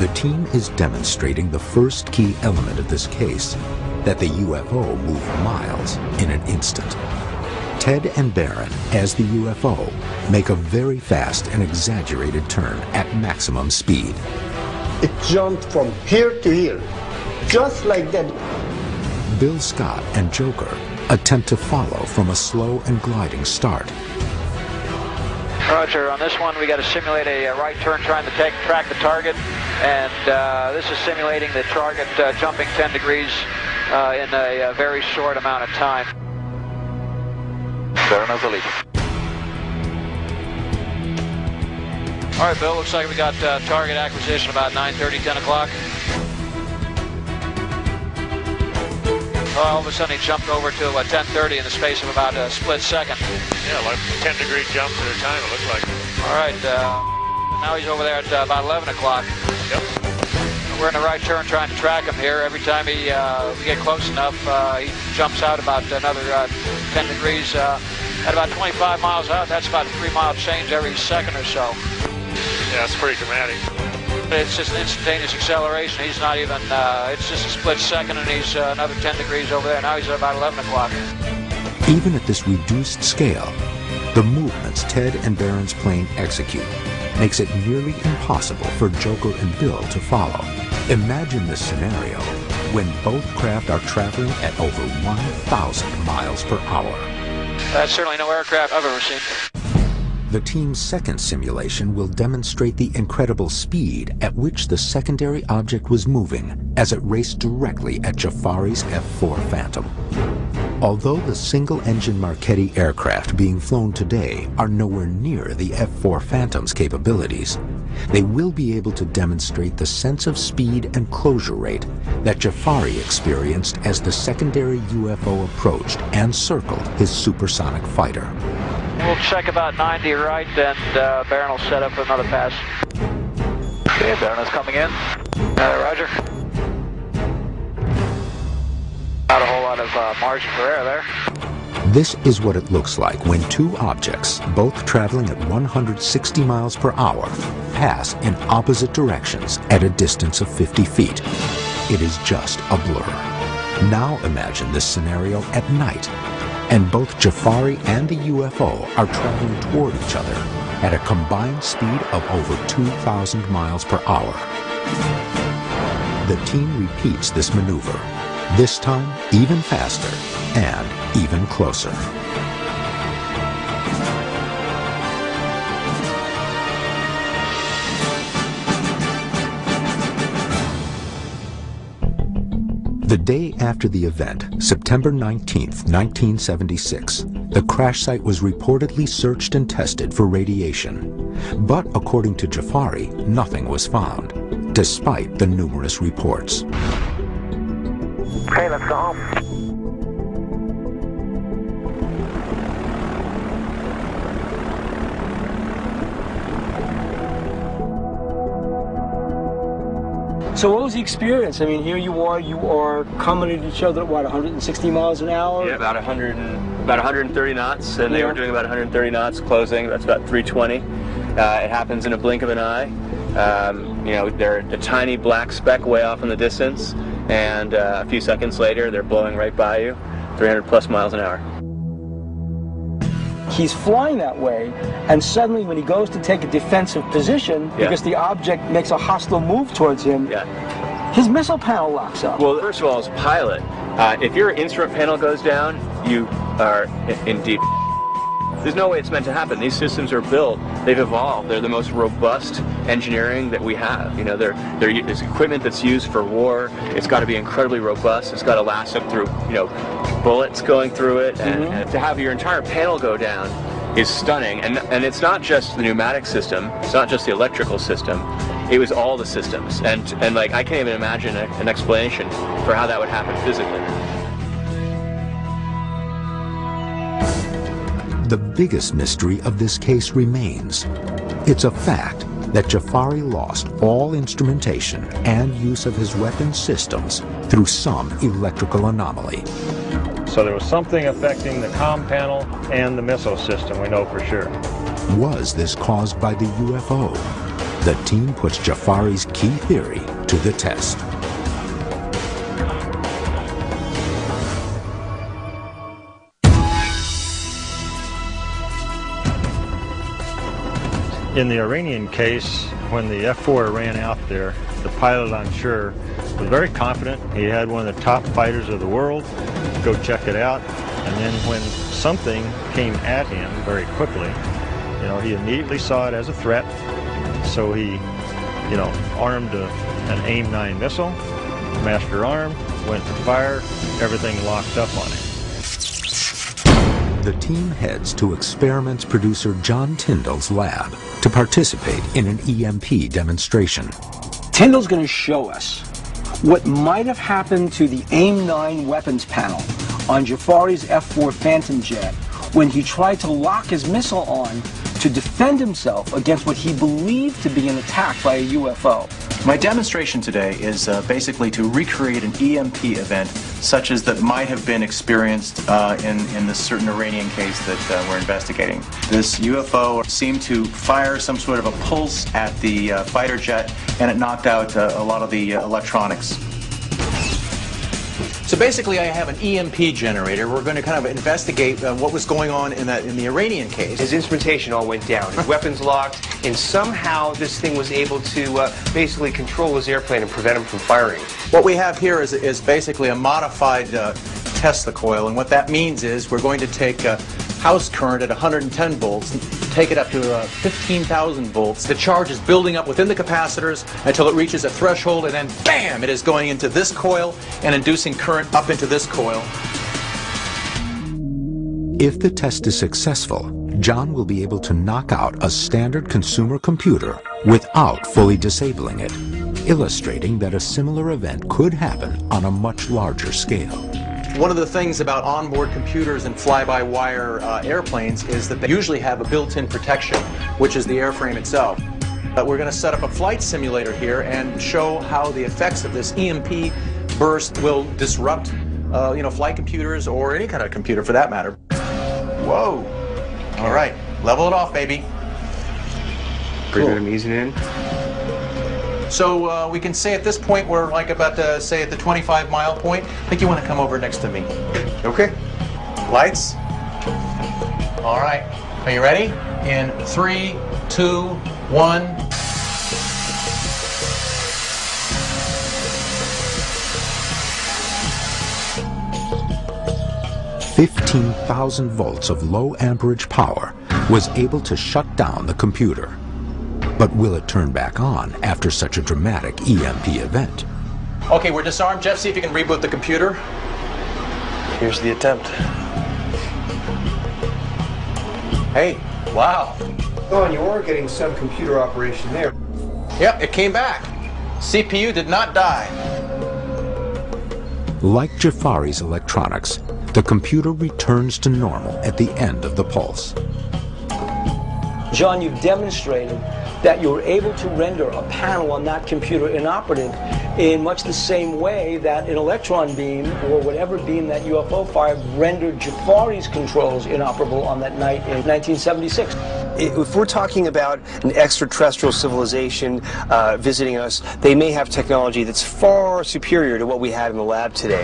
The team is demonstrating the first key element of this case, that the UFO moved miles in an instant. Ted and Barron, as the UFO, make a very fast and exaggerated turn at maximum speed. It jumped from here to here, just like that. Bill Scott and Joker attempt to follow from a slow and gliding start. Roger, on this one we got to simulate a right turn trying to track the target, and this is simulating the target jumping 10 degrees in a very short amount of time. Barron has the lead. All right, Bill, looks like we got target acquisition about 9:30, 10 o'clock. All of a sudden he jumped over to 10:30 in the space of about a split second. Yeah, like 10-degree jumps at a time, it looks like. All right, now he's over there at about 11 o'clock. Yep. We're in the right turn trying to track him here. Every time we get close enough, he jumps out about another 10 degrees. At about 25 miles out, that's about a 3-mile change every second or so. Yeah, it's pretty dramatic. It's just an instantaneous acceleration. He's not even, it's just a split second, and he's another 10 degrees over there. Now he's at about 11 o'clock. Even at this reduced scale, the movements Ted and Barron's plane execute makes it nearly impossible for Joker and Bill to follow. Imagine this scenario when both craft are traveling at over 1,000 miles per hour. That's certainly no aircraft I've ever seen. The team's second simulation will demonstrate the incredible speed at which the secondary object was moving as it raced directly at Jafari's F4E-Phantom. Although the single-engine Marchetti aircraft being flown today are nowhere near the F4E-Phantom's capabilities, they will be able to demonstrate the sense of speed and closure rate that Jafari experienced as the secondary UFO approached and circled his supersonic fighter. We'll check about 90 right, and Barron will set up for another pass. Okay, Barron is coming in. Roger. Not a whole lot of margin for error there. This is what it looks like when two objects, both traveling at 160 miles per hour, pass in opposite directions at a distance of 50 feet. It is just a blur. Now imagine this scenario at night, and both Jafari and the UFO are traveling toward each other at a combined speed of over 2,000 miles per hour. The team repeats this maneuver, this time even faster and even closer. The day after the event, September 19th, 1976, the crash site was reportedly searched and tested for radiation. But according to Jafari, nothing was found, despite the numerous reports. Okay, let's go home. So what was the experience? I mean, here you are coming at each other at what, 160 miles an hour? Yeah, about 130 knots, and they were doing about 130 knots closing. That's about 320. It happens in a blink of an eye. You know, they're a tiny black speck way off in the distance, and a few seconds later, they're blowing right by you, 300 plus miles an hour. He's flying that way, and suddenly when he goes to take a defensive position, because the object makes a hostile move towards him, his missile panel locks up. Well, first of all, as a pilot, if your instrument panel goes down, you are in deep. There's no way it's meant to happen. These systems are built, they've evolved, they're the most robust engineering that we have. You know, there's equipment that's used for war. It's got to be incredibly robust. It's got to last up through, you know, bullets going through it, and to have your entire panel go down is stunning. And it's not just the pneumatic system, it's not just the electrical system, it was all the systems. And like, I can't even imagine an explanation for how that would happen physically. The biggest mystery of this case remains. It's a fact that Jafari lost all instrumentation and use of his weapon systems through some electrical anomaly. So there was something affecting the comm panel and the missile system, we know for sure. Was this caused by the UFO? the team puts Jafari's key theory to the test. In the Iranian case, when the F4 ran out there, the pilot, I'm sure, was very confident. He had one of the top fighters of the world. Go check it out. And then when something came at him very quickly, he immediately saw it as a threat. So he, armed an AIM-9 missile, master arm, went to fire, everything locked up on him. The team heads to experiments producer John Tyndall's lab to participate in an EMP demonstration. Tyndall's going to show us what might have happened to the AIM-9 weapons panel on Jafari's F4E-Phantom jet when he tried to lock his missile on to defend himself against what he believed to be an attack by a UFO. My demonstration today is basically to recreate an EMP event such as that might have been experienced in this certain Iranian case that we're investigating. This UFO seemed to fire some sort of a pulse at the fighter jet, and it knocked out a lot of the electronics. So basically I have an EMP generator. We're going to kind of investigate what was going on in the Iranian case. His instrumentation all went down, his weapons locked, and somehow this thing was able to basically control his airplane and prevent him from firing. What we have here is basically a modified Tesla coil, and what that means is we're going to take house current at 110 volts, take it up to 15,000 volts. The charge is building up within the capacitors until it reaches a threshold, and then bam, it is going into this coil and inducing current up into this coil. If the test is successful, John will be able to knock out a standard consumer computer without fully disabling it, illustrating that a similar event could happen on a much larger scale. One of the things about onboard computers and fly-by-wire airplanes is that they usually have a built-in protection, which is the airframe itself. We're going to set up a flight simulator here and show how the effects of this EMP burst will disrupt, flight computers or any kind of computer for that matter. Whoa! All right, level it off, baby. Breathe it, I'm easing in. So we can say at this point we're like about to say at the 25-mile point. I think you want to come over next to me. Okay. Lights. All right. Are you ready? In 3, 2, 1. $15,000 volts of low amperage power was able to shut down the computer. But will it turn back on after such a dramatic EMP event? Okay, we're disarmed. Jeff, see if you can reboot the computer. Here's the attempt. Hey, wow. Oh, and you are getting some computer operation there. Yep, it came back. CPU did not die. Like Jafari's electronics, the computer returns to normal at the end of the pulse. John, you've demonstrated that you were able to render a panel on that computer inoperative in much the same way that an electron beam or whatever beam that UFO fired rendered Jafari's controls inoperable on that night in 1976. If we're talking about an extraterrestrial civilization visiting us, they may have technology that's far superior to what we have in the lab today.